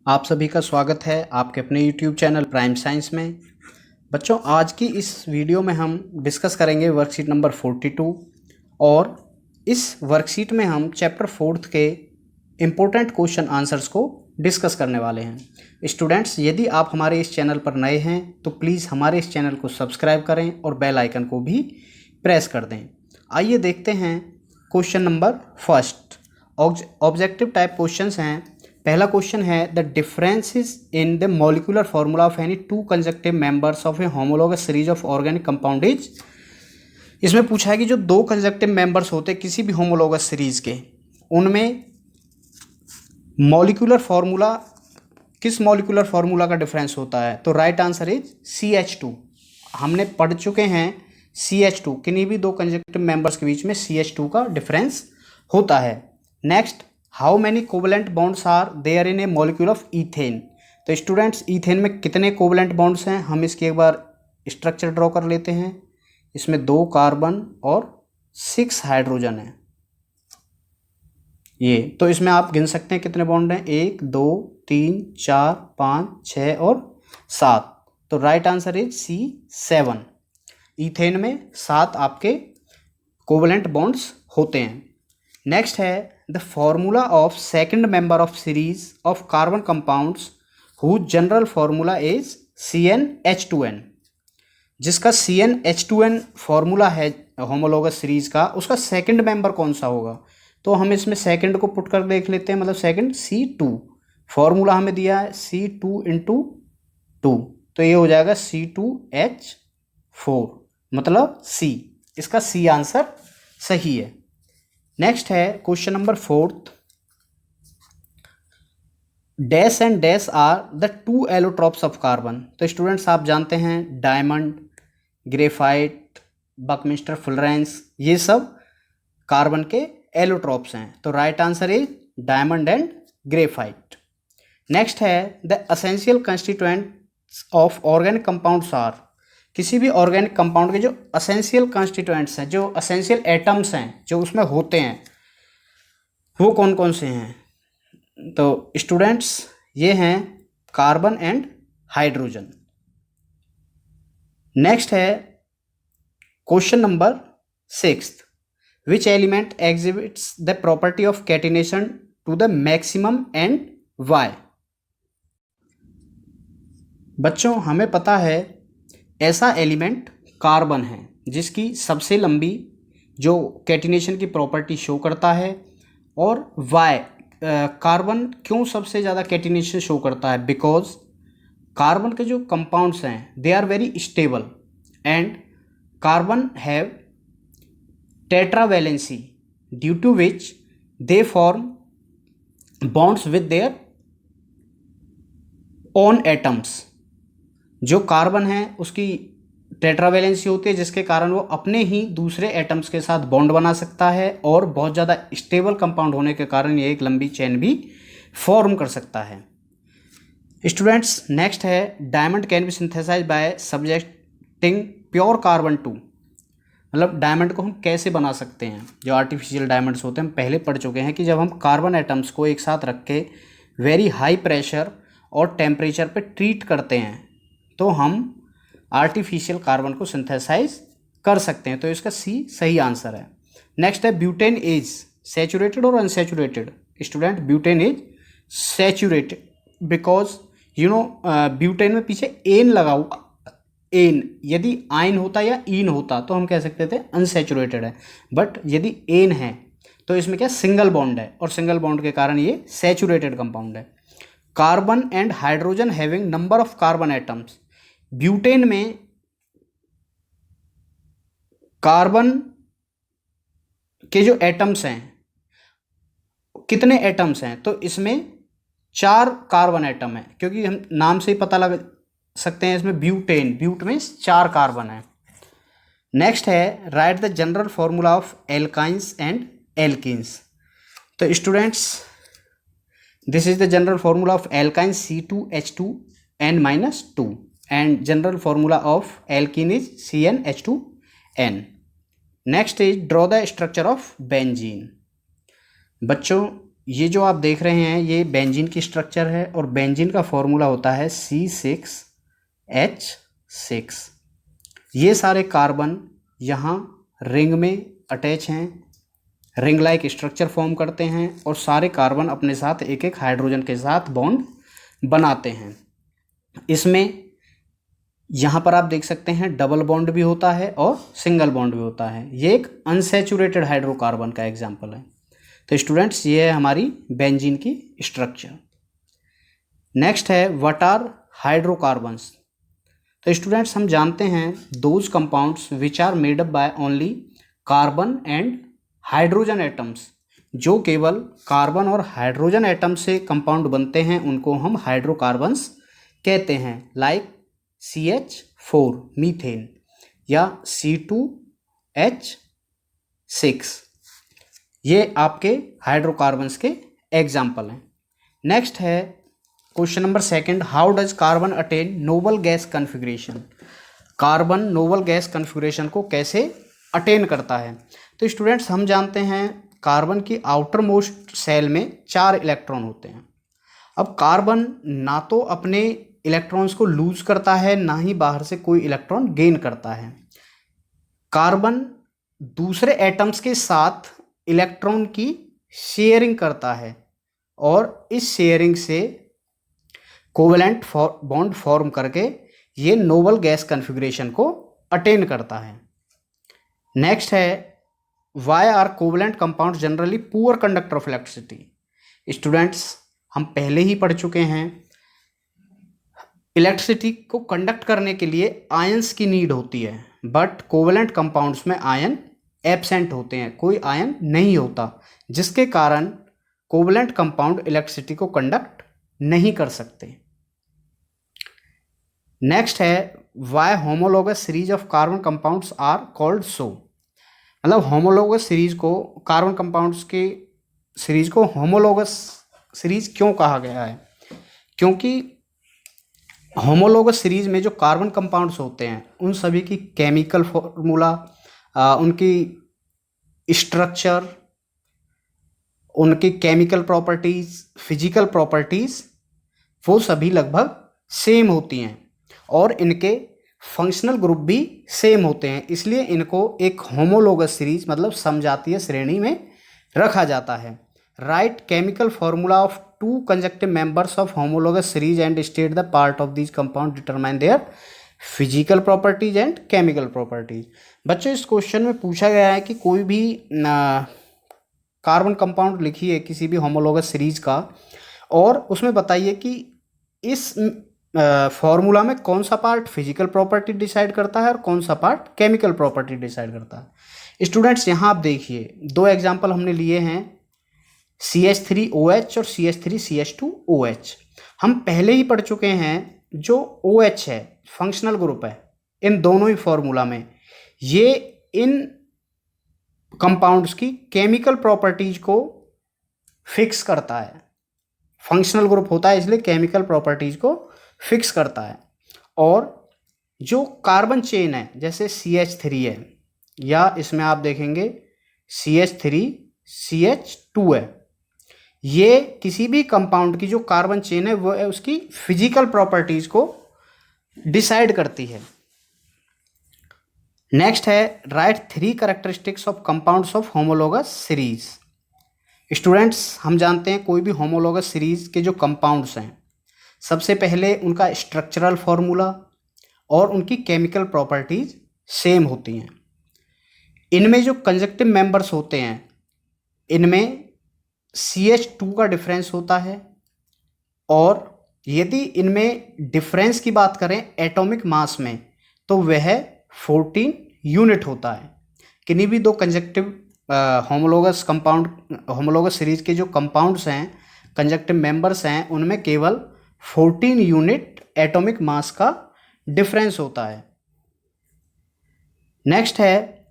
आप सभी का स्वागत है आपके अपने YouTube चैनल प्राइम साइंस में। बच्चों, आज की इस वीडियो में हम डिस्कस करेंगे वर्कशीट नंबर 42 और इस वर्कशीट में हम चैप्टर 4 के इम्पोर्टेंट क्वेश्चन आंसर्स को डिस्कस करने वाले हैं। स्टूडेंट्स, यदि आप हमारे इस चैनल पर नए हैं तो प्लीज़ हमारे इस चैनल को सब्सक्राइब करें और बेल आइकन को भी प्रेस कर दें। आइए देखते हैं question number first. Objective type questions हैं। पहला क्वेश्चन है the differences in the molecular formula of any two conjunctive members of A homologous series of organic compound is. इसमें पूछा है कि जो दो कंजक्टिव मेंबर्स होते हैं किसी भी होमोलॉगस सीरीज के, उनमें मॉलिक्यूलर फार्मूला किस मॉलिक्यूलर फार्मूला का डिफरेंस होता है। तो राइट आंसर इज CH2। हमने पढ़ चुके हैं CH2, किन्हीं भी दो कंजक्टिव मेंबर्स के बीच में CH2 का डिफरेंस होता है। Next, how many covalent bonds are there in a molecule of ethane. तो स्टूडेंट्स, ईथेन में कितने कोवलेंट बॉन्ड्स हैं, हम इसकी एक बार स्ट्रक्चर ड्रॉ कर लेते हैं। इसमें 2 कार्बन और 6 हाइड्रोजन है। ये तो इसमें आप गिन सकते हैं कितने बॉन्ड हैं, 1 2 3 4 5 6 और 7। तो right answer is C7। Ethane में 7 आपके कोवलेंट बॉन्ड्स होते हैं। नेक्स्ट है the formula of second member of series of carbon compounds whose general formula is CnH2n। जिसका CnH2n फॉर्मूला है होमोलॉगस सीरीज का, उसका सेकंड मेंबर कौन सा होगा। तो हम इसमें सेकंड को पुट कर देख लेते हैं, मतलब सेकंड C2। फॉर्मूला हमें दिया है C2 इंटू 2, तो ये हो जाएगा C2H4, मतलब C। इसका C आंसर सही है। नेक्स्ट है question number 4। Dash and dash are the 2 allotropes of carbon. तो स्टूडेंट्स, आप जानते हैं डायमंड, ग्रेफाइट, बकमिस्टर फुलरेंस, ये सब कार्बन के एलोट्रॉप्स हैं। तो right answer is diamond and graphite. Next है the essential constituents of organic compounds are. किसी भी ऑर्गेनिक कंपाउंड के जो एसेंशियल कंस्टिट्यूएंट्स हैं, जो एसेंशियल एटम्स हैं जो उसमें होते हैं, वो कौन कौन से हैं। तो स्टूडेंट्स, ये हैं कार्बन एंड हाइड्रोजन। नेक्स्ट है question number 6। Which element exhibits the property of catenation to the maximum and why. बच्चों, हमें पता है ऐसा एलिमेंट कार्बन है जिसकी सबसे लंबी जो कैटिनेशन की प्रॉपर्टी शो करता है। और वाई, कार्बन क्यों सबसे ज़्यादा कैटिनेशन शो करता है, बिकॉज कार्बन के जो कंपाउंड्स हैं they are very stable and carbon have tetravalency due to which they form bonds with their own atoms. जो कार्बन है उसकी टेट्रावैलेंसी होती है, जिसके कारण वो अपने ही दूसरे एटम्स के साथ बॉन्ड बना सकता है और बहुत ज़्यादा स्टेबल कंपाउंड होने के कारण ये एक लंबी चेन भी फॉर्म कर सकता है। स्टूडेंट्स, नेक्स्ट है diamond can be synthesise by subjecting pure carbon to. मतलब डायमंड को हम कैसे बना सकते हैं। जो आर्टिफिशियल डायमंड्स होते हैं हम पहले पढ़ चुके हैं कि जब हम कार्बन एटम्स को एक साथ रख के वेरी हाई प्रेशर और टेम्परेचर पे ट्रीट करते हैं तो हम आर्टिफिशियल कार्बन को सिंथेसाइज कर सकते हैं। तो इसका C सही आंसर है। नेक्स्ट है ब्यूटेन इज सैचुरेटेड और unsaturated. Student, butane is saturated because butane में पीछे एन लगा हुआ, एन यदि आइन होता या ईन होता तो हम कह सकते थे अनसैचुरेटेड है, बट यदि एन है तो इसमें क्या सिंगल बॉन्ड है और सिंगल बॉन्ड के कारण ये सैचुरेटेड कंपाउंड है। Carbon and hydrogen having number of carbon atoms. Butane में कार्बन के जो एटम्स हैं, कितने एटम्स हैं, तो इसमें 4 कार्बन एटम है, क्योंकि हम नाम से ही पता लग सकते हैं इसमें ब्यूटेन, ब्यूट में 4 कार्बन है। नेक्स्ट है right the general formula of alkynes and alkenes. तो students, this is the general formula of alkynes C2H2n-2 and general formula of alkene is CnH2n. Next is draw the structure of benzene. बच्चों, ये जो आप देख रहे हैं ये benzene की स्ट्रक्चर है और बेंजीन का फॉर्मूला होता है C6H6। ये सारे कार्बन यहाँ रिंग में अटैच हैं, रिंग लाइक स्ट्रक्चर फॉर्म करते हैं और सारे कार्बन अपने साथ एक एक हाइड्रोजन के साथ बॉन्ड बनाते हैं। इसमें यहाँ पर आप देख सकते हैं डबल बॉन्ड भी होता है और सिंगल बॉन्ड भी होता है। ये एक अनसैचुरेटेड हाइड्रोकार्बन का एग्जाम्पल है। तो स्टूडेंट्स ये है हमारी बेंजीन की स्ट्रक्चर। नेक्स्ट है व्हाट आर हाइड्रोकार्बन्स। तो स्टूडेंट्स हम जानते हैं those compounds which are made up by only carbon and hydrogen atoms. जो केवल कार्बन और हाइड्रोजन एटम से कंपाउंड बनते हैं उनको हम हाइड्रोकार्बन्स कहते हैं। लाइक CH4 मीथेन या C2H6, ये आपके हाइड्रोकार्बन्स के एग्जाम्पल हैं। नेक्स्ट है question number 2, how does carbon attain Nobel gas configuration. Carbon Nobel gas configuration को कैसे अटेन करता है। तो स्टूडेंट्स हम जानते हैं कार्बन की आउटर मोस्ट सेल में 4 इलेक्ट्रॉन होते हैं। अब कार्बन ना तो अपने इलेक्ट्रॉन्स को लूज करता है ना ही बाहर से कोई इलेक्ट्रॉन गेन करता है। कार्बन दूसरे एटम्स के साथ इलेक्ट्रॉन की शेयरिंग करता है और इस शेयरिंग से कोवेलेंट बॉन्ड फॉर्म करके ये नोबल गैस कन्फिग्रेशन को अटेन करता है। नेक्स्ट है why are covalent compound generally poor conductor of electricity. Students हम पहले ही पढ़ चुके हैं इलेक्ट्रिसिटी को कंडक्ट करने के लिए आयंस की नीड होती है, बट कोवेलेंट कंपाउंड्स में आयन एब्सेंट होते हैं, कोई आयन नहीं होता, जिसके कारण कोवेलेंट कंपाउंड इलेक्ट्रिसिटी को कंडक्ट नहीं कर सकते। नेक्स्ट है why homologous series of carbon compounds are called so. मतलब होमोलोगस सीरीज को, कार्बन कंपाउंड्स की सीरीज को होमोलोगस सीरीज क्यों कहा गया है, क्योंकि होमोलोगस सीरीज में जो कार्बन कंपाउंड्स होते हैं उन सभी की केमिकल फॉर्मूला, उनकी स्ट्रक्चर, उनकी केमिकल प्रॉपर्टीज, फिजिकल प्रॉपर्टीज वो सभी लगभग सेम होती हैं और इनके फंक्शनल ग्रुप भी सेम होते हैं, इसलिए इनको एक होमोलोगस सीरीज मतलब समजातीय श्रेणी में रखा जाता है। Right chemical formula of 2 conjunctive members of homologous series and state the part of these compound determine their physical properties and chemical properties. बच्चों इस क्वेश्चन में पूछा गया है कि कोई भी कार्बन कंपाउंड लिखिए किसी भी होमोलोगस सीरीज का और उसमें बताइए कि इस फॉर्मूला में कौन सा पार्ट फिजिकल प्रॉपर्टी डिसाइड करता है और कौन सा पार्ट केमिकल प्रॉपर्टी डिसाइड करता है। स्टूडेंट्स यहाँ आप देखिए 2 एग्जाम्पल हमने लिए हैं CH3OH और CH3CH2OH। हम पहले ही पढ़ चुके हैं जो OH है फंक्शनल ग्रुप है इन दोनों ही फॉर्मूला में, ये इन कंपाउंड्स की केमिकल प्रॉपर्टीज को फिक्स करता है। फंक्शनल ग्रुप होता है इसलिए केमिकल प्रॉपर्टीज को फिक्स करता है। और जो कार्बन चेन है जैसे CH3 है या इसमें आप देखेंगे CH3CH2 है, ये किसी भी कंपाउंड की जो कार्बन चेन है वो उसकी फिजिकल प्रॉपर्टीज को डिसाइड करती है। नेक्स्ट है right 3 characteristics of compounds of homologous series. Students हम जानते हैं कोई भी होमोलोगस सीरीज के जो कंपाउंड्स हैं सबसे पहले उनका स्ट्रक्चरल फॉर्मूला और उनकी केमिकल प्रॉपर्टीज सेम होती हैं। इनमें जो कंजक्टिव मेंबर्स होते हैं इनमें CH2 का डिफरेंस होता है और यदि इनमें डिफरेंस की बात करें एटॉमिक मास में तो वह 14 यूनिट होता है। किन्हीं भी 2 conjunctive homologous compound homologous series के जो कंपाउंड्स हैं कंजक्टिव मेंबर्स हैं उनमें केवल 14 यूनिट एटॉमिक मास का डिफरेंस होता है। नेक्स्ट है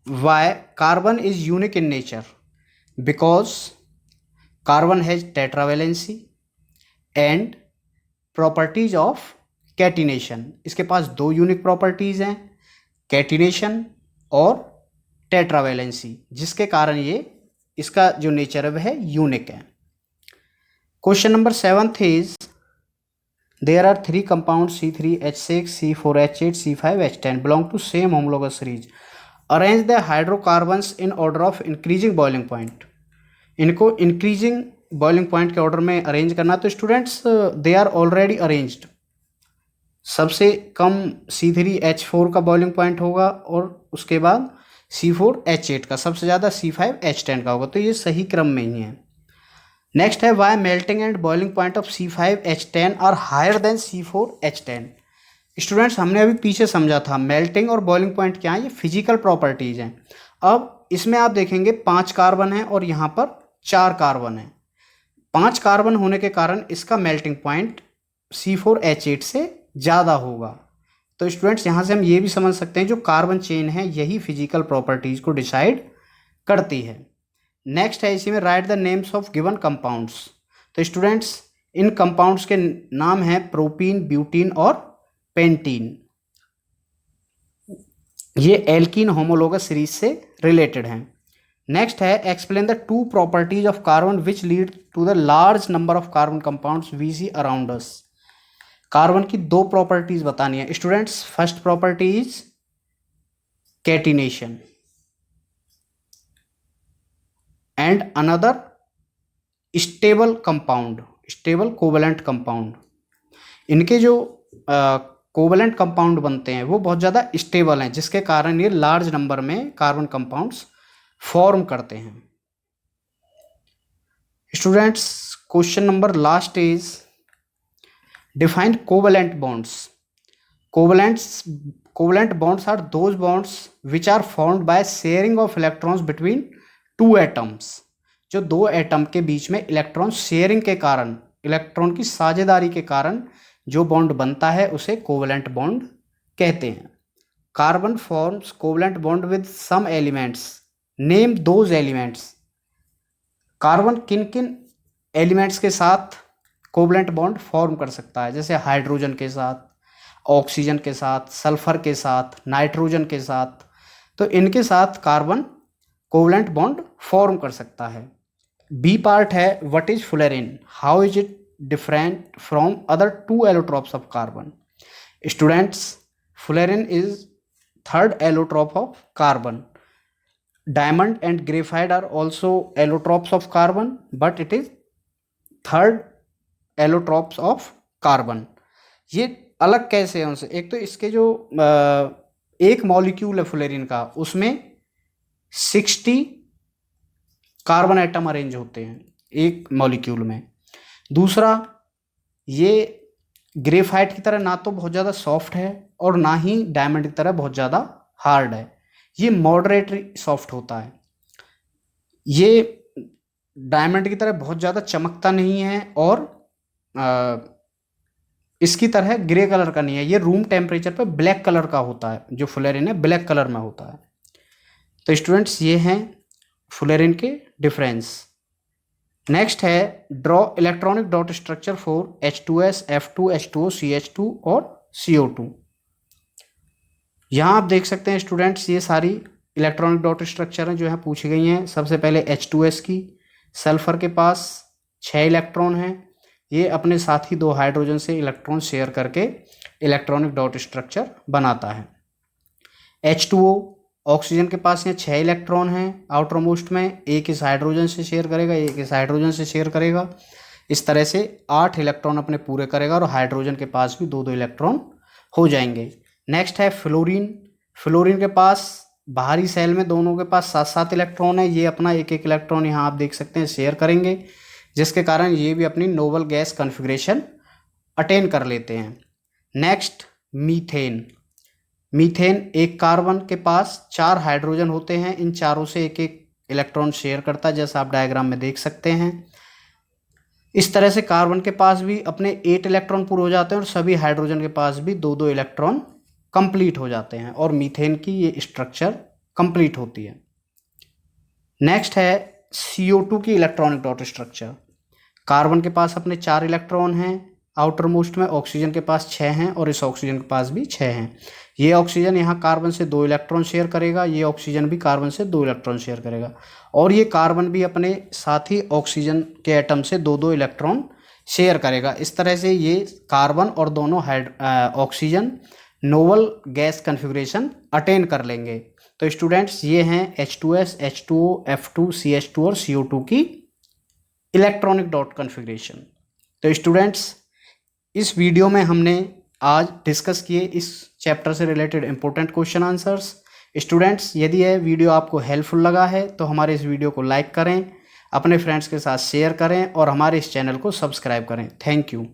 why carbon is unique in nature, because carbon has tetravalency and properties of catenation. इसके पास 2 यूनिक प्रॉपर्टीज हैं, कैटिनेशन और टेट्रावेलेंसी, जिसके कारण ये इसका जो नेचर है वह यूनिक है। Question number 7 is there are 3 compound C3H6 C4H8 C5H10 belong to same homologous series, arrange the hydrocarbons in order of increasing boiling point. इनको इंक्रीजिंग बॉइलिंग पॉइंट के ऑर्डर में अरेंज करना। तो students they are already arranged. सबसे कम C3H4 का boiling point होगा और उसके बाद C4H8 का, सबसे ज़्यादा C5H10 का होगा। तो ये सही क्रम में ही है। नेक्स्ट है why melting and boiling point of C5H10 are higher than C4H10। Students हमने अभी पीछे समझा था मेल्टिंग और बॉइलिंग पॉइंट क्या है, ये फिजिकल प्रॉपर्टीज हैं। अब इसमें आप देखेंगे 5 कार्बन है और यहाँ पर 4 कार्बन है। 5 कार्बन होने के कारण इसका मेल्टिंग पॉइंट C4H8 से ज़्यादा होगा। तो स्टूडेंट्स यहाँ से हम ये भी समझ सकते हैं जो कार्बन चेन है यही फिजिकल प्रॉपर्टीज को डिसाइड करती है। नेक्स्ट है इसी में write the names of given compounds. तो स्टूडेंट्स इन कंपाउंड्स के नाम हैं प्रोपीन, ब्यूटीन और पेंटीन। ये एल्कीन होमोलोगस सीरीज से रिलेटेड हैं। नेक्स्ट है explain the 2 properties of carbon which lead to the large number of carbon compounds we see around us. Carbon की 2 प्रॉपर्टीज बतानी है students. First property is catenation and another stable compound, stable covalent compound. इनके जो covalent compound बनते हैं वो बहुत ज़्यादा स्टेबल हैं, जिसके कारण ये लार्ज नंबर में कार्बन कंपाउंड्स फॉर्म करते हैं। Students question number last is define covalent bonds. Covalent bonds are those bonds which are formed by sharing of electrons between 2 atoms. जो 2 एटम के बीच में इलेक्ट्रॉन शेयरिंग के कारण, इलेक्ट्रॉन की साझेदारी के कारण जो बॉन्ड बनता है उसे कोवेलेंट बॉन्ड कहते हैं। Carbon forms covalent bond with some elements, name those elements. Carbon किन किन एलिमेंट्स के साथ कोवेलेंट बॉन्ड फॉर्म कर सकता है, जैसे हाइड्रोजन के साथ, ऑक्सीजन के साथ, सल्फर के साथ, नाइट्रोजन के साथ। तो इनके साथ कार्बन कोवेलेंट बॉन्ड फॉर्म कर सकता है। बी पार्ट है what is fullerene, how is it different from other 2 allotropes of carbon. Students fullerene is 3rd allotrope of carbon. Diamond and graphite are also allotropes of carbon but it is 3rd allotropes of carbon. ये अलग कैसे हैं उनसे, एक तो इसके जो एक मॉलिक्यूल है फुलेरिन का उसमें 60 कार्बन एटम अरेंज होते हैं एक मॉलिक्यूल में। दूसरा ये ग्रेफाइट की तरह ना तो बहुत ज़्यादा सॉफ्ट है और ना ही डायमंड की तरह बहुत ज़्यादा हार्ड है, ये मॉडरेटली सॉफ्ट होता है। ये डायमंड की तरह बहुत ज़्यादा चमकता नहीं है और इसकी तरह ग्रे कलर का नहीं है, ये रूम टेम्परेचर पे ब्लैक कलर का होता है। जो फुलेरिन है ब्लैक कलर में होता है। तो स्टूडेंट्स ये हैं फुलेरिन के डिफरेंस। नेक्स्ट है draw electronic dot structure for H2S, F2, H2O, CH2 और CO2। यहाँ आप देख सकते हैं स्टूडेंट्स ये सारी इलेक्ट्रॉनिक डॉट स्ट्रक्चर हैं जो यहाँ पूछी गई हैं। सबसे पहले H2S की, सल्फर के पास 6 इलेक्ट्रॉन हैं, ये अपने साथ ही 2 हाइड्रोजन से इलेक्ट्रॉन शेयर करके इलेक्ट्रॉनिक डॉट स्ट्रक्चर बनाता है। H2O ऑक्सीजन के पास यहाँ 6 इलेक्ट्रॉन हैं आउटर मोस्ट में, एक इस हाइड्रोजन से शेयर करेगा, एक इस हाइड्रोजन से शेयर करेगा। इस तरह से 8 इलेक्ट्रॉन अपने पूरे करेगा और हाइड्रोजन के पास भी 2-2 इलेक्ट्रॉन हो जाएंगे। नेक्स्ट है फ्लोरीन। फ्लोरीन के पास बाहरी सेल में दोनों के पास 7-7 इलेक्ट्रॉन है, ये अपना 1-1 इलेक्ट्रॉन यहाँ आप देख सकते हैं शेयर करेंगे, जिसके कारण ये भी अपनी नोबल गैस कॉन्फ़िगरेशन अटेन कर लेते हैं। Next methane. मीथेन एक कार्बन के पास 4 हाइड्रोजन होते हैं, इन चारों से 1-1 इलेक्ट्रॉन शेयर करता है, जैसा आप डायग्राम में देख सकते हैं। इस तरह से कार्बन के पास भी अपने 8 इलेक्ट्रॉन पूरे हो जाते हैं और सभी हाइड्रोजन के पास भी 2-2 इलेक्ट्रॉन कंप्लीट हो जाते हैं और मीथेन की ये स्ट्रक्चर कंप्लीट होती है। नेक्स्ट है CO2 की इलेक्ट्रॉनिक डॉट स्ट्रक्चर। कार्बन के पास अपने 4 इलेक्ट्रॉन हैं आउटर मोस्ट में, ऑक्सीजन के पास 6 हैं और इस ऑक्सीजन के पास भी 6 हैं। ये ऑक्सीजन यहाँ कार्बन से 2 इलेक्ट्रॉन शेयर करेगा, ये ऑक्सीजन भी कार्बन से 2 इलेक्ट्रॉन शेयर करेगा, और ये कार्बन भी अपने साथ ही ऑक्सीजन के एटम से 2-2 इलेक्ट्रॉन शेयर करेगा। इस तरह से ये कार्बन और दोनों oxygen Nobel gas configuration attain कर लेंगे। तो स्टूडेंट्स ये हैं H2S, H2O, F2, CH2 और CO2 की इलेक्ट्रॉनिक डॉट कन्फिग्रेशन। तो स्टूडेंट्स इस वीडियो में हमने आज डिस्कस किए इस चैप्टर से related important question answers. Students यदि यह वीडियो आपको हेल्पफुल लगा है तो हमारे इस वीडियो को लाइक करें, अपने फ्रेंड्स के साथ शेयर करें और हमारे इस चैनल को सब्सक्राइब करें। Thank you.